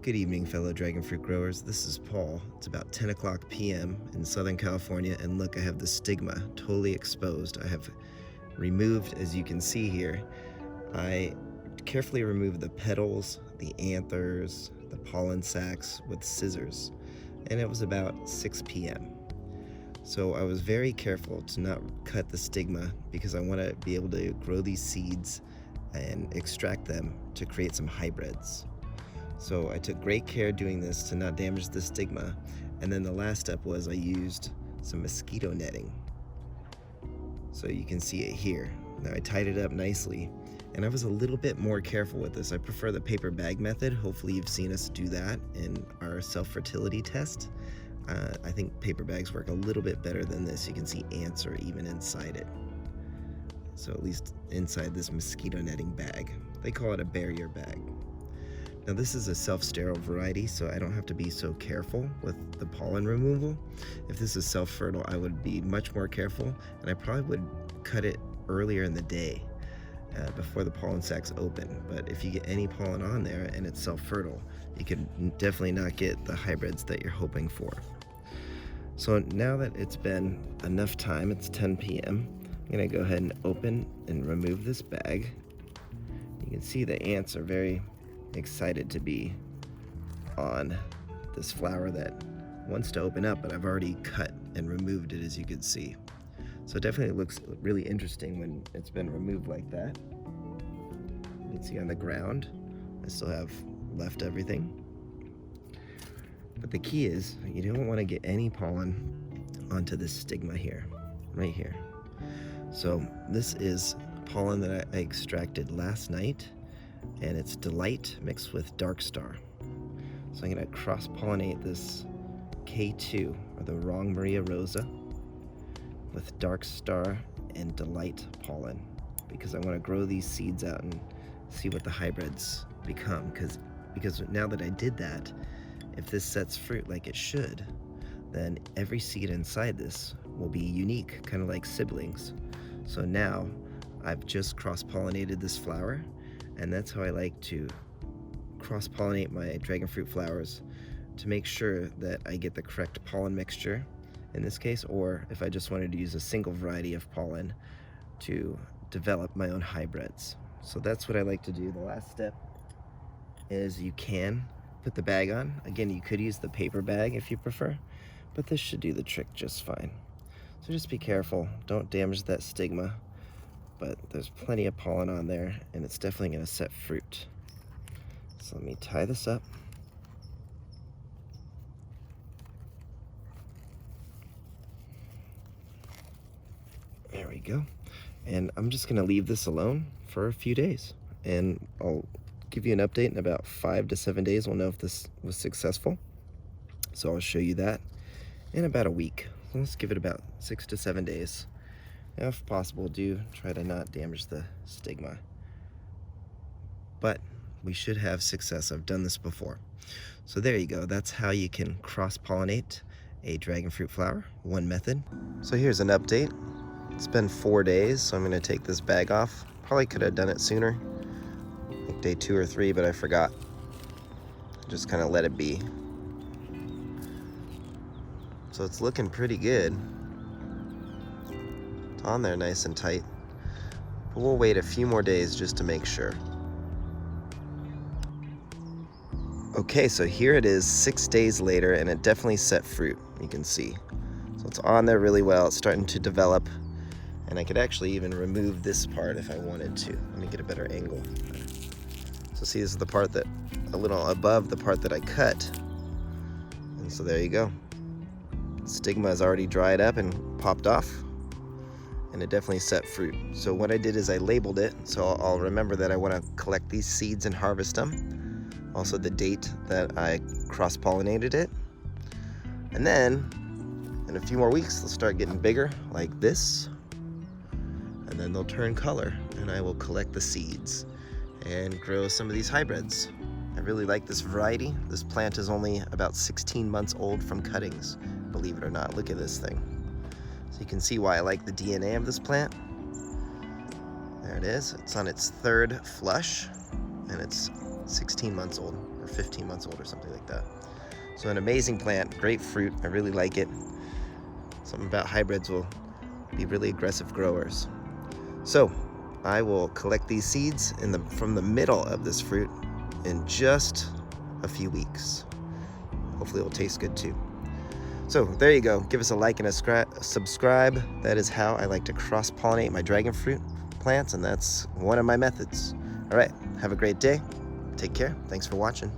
Good evening, fellow dragon fruit growers. This is Paul. It's about 10 o'clock p.m. in Southern California, and look, I have the stigma totally exposed. I have removed, as you can see here, I carefully removed the petals, the anthers, the pollen sacs with scissors, and it was about 6 p.m. So I was very careful to not cut the stigma because I want to be able to grow these seeds and extract them to create some hybrids. So I took great care doing this to not damage the stigma, and then the last step was I used some mosquito netting. So you can see it here. Now I tied it up nicely, and I was a little bit more careful with this. I prefer the paper bag method. Hopefully you've seen us do that in our self-fertility test. I think paper bags work a little bit better than this. You can see ants are even inside it. So at least inside this mosquito netting bag. They call it a barrier bag. Now this is a self-sterile variety, so I don't have to be so careful with the pollen removal. If this is self-fertile, I would be much more careful, and I probably would cut it earlier in the day before the pollen sacs open. But if you get any pollen on there and it's self-fertile, you can definitely not get the hybrids that you're hoping for. So now that it's been enough time, it's 10 p.m., I'm gonna go ahead and open and remove this bag. You can see the ants are very excited to be on this flower that wants to open up, but I've already cut and removed it, as you can see. So it definitely looks really interesting when it's been removed like that. You can see on the ground, I still have left everything. But the key is you don't want to get any pollen onto this stigma here, right here. So this is pollen that I extracted last night, and it's Delight mixed with Dark Star. So I'm gonna cross-pollinate this K2, or the Wrong Maria Rosa, with Dark Star and Delight pollen, because I wanna grow these seeds out and see what the hybrids become, because now that I did that, if this sets fruit like it should, then every seed inside this will be unique, kind of like siblings. So now I've just cross-pollinated this flower, and that's how I like to cross-pollinate my dragon fruit flowers, to make sure that I get the correct pollen mixture in this case, or if I just wanted to use a single variety of pollen to develop my own hybrids. So that's what I like to do. The last step is you can put the bag on. Again, you could use the paper bag if you prefer, but this should do the trick just fine. So just be careful, don't damage that stigma, but there's plenty of pollen on there, and it's definitely going to set fruit. So let me tie this up. There we go. And I'm just going to leave this alone for a few days, and I'll give you an update in about 5 to 7 days. We'll know if this was successful. So I'll show you that in about a week. So let's give it about 6 to 7 days. Now, if possible, do try to not damage the stigma. But we should have success. I've done this before. So there you go. That's how you can cross-pollinate a dragon fruit flower, one method. So here's an update. It's been 4 days, so I'm going to take this bag off. Probably could have done it sooner, like day 2 or 3, but I forgot. Just kind of let it be. So it's looking pretty good. It's on there nice and tight. But we'll wait a few more days just to make sure. Okay, so here it is 6 days later, and it definitely set fruit, you can see. So it's on there really well. It's starting to develop. And I could actually even remove this part if I wanted to. Let me get a better angle. So see, this is the part that, a little above the part that I cut. And so there you go. The stigma is already dried up and popped off. And it definitely set fruit. So what I did is I labeled it, so I'll remember that I want to collect these seeds and harvest them. Also the date that I cross-pollinated it. And then, in a few more weeks, they'll start getting bigger, like this. And then they'll turn color, and I will collect the seeds and grow some of these hybrids. I really like this variety. This plant is only about 16 months old from cuttings, believe it or not. Look at this thing. So you can see why I like the DNA of this plant. There it is. It's on its 3rd flush, and it's 16 months old or 15 months old or something like that. So an amazing plant, great fruit. I really like it. Something about hybrids will be really aggressive growers. So I will collect these seeds from the middle of this fruit in just a few weeks. Hopefully it will taste good too. So there you go. Give us a like and a subscribe. That is how I like to cross-pollinate my dragon fruit plants, and that's one of my methods. All right, have a great day. Take care. Thanks for watching.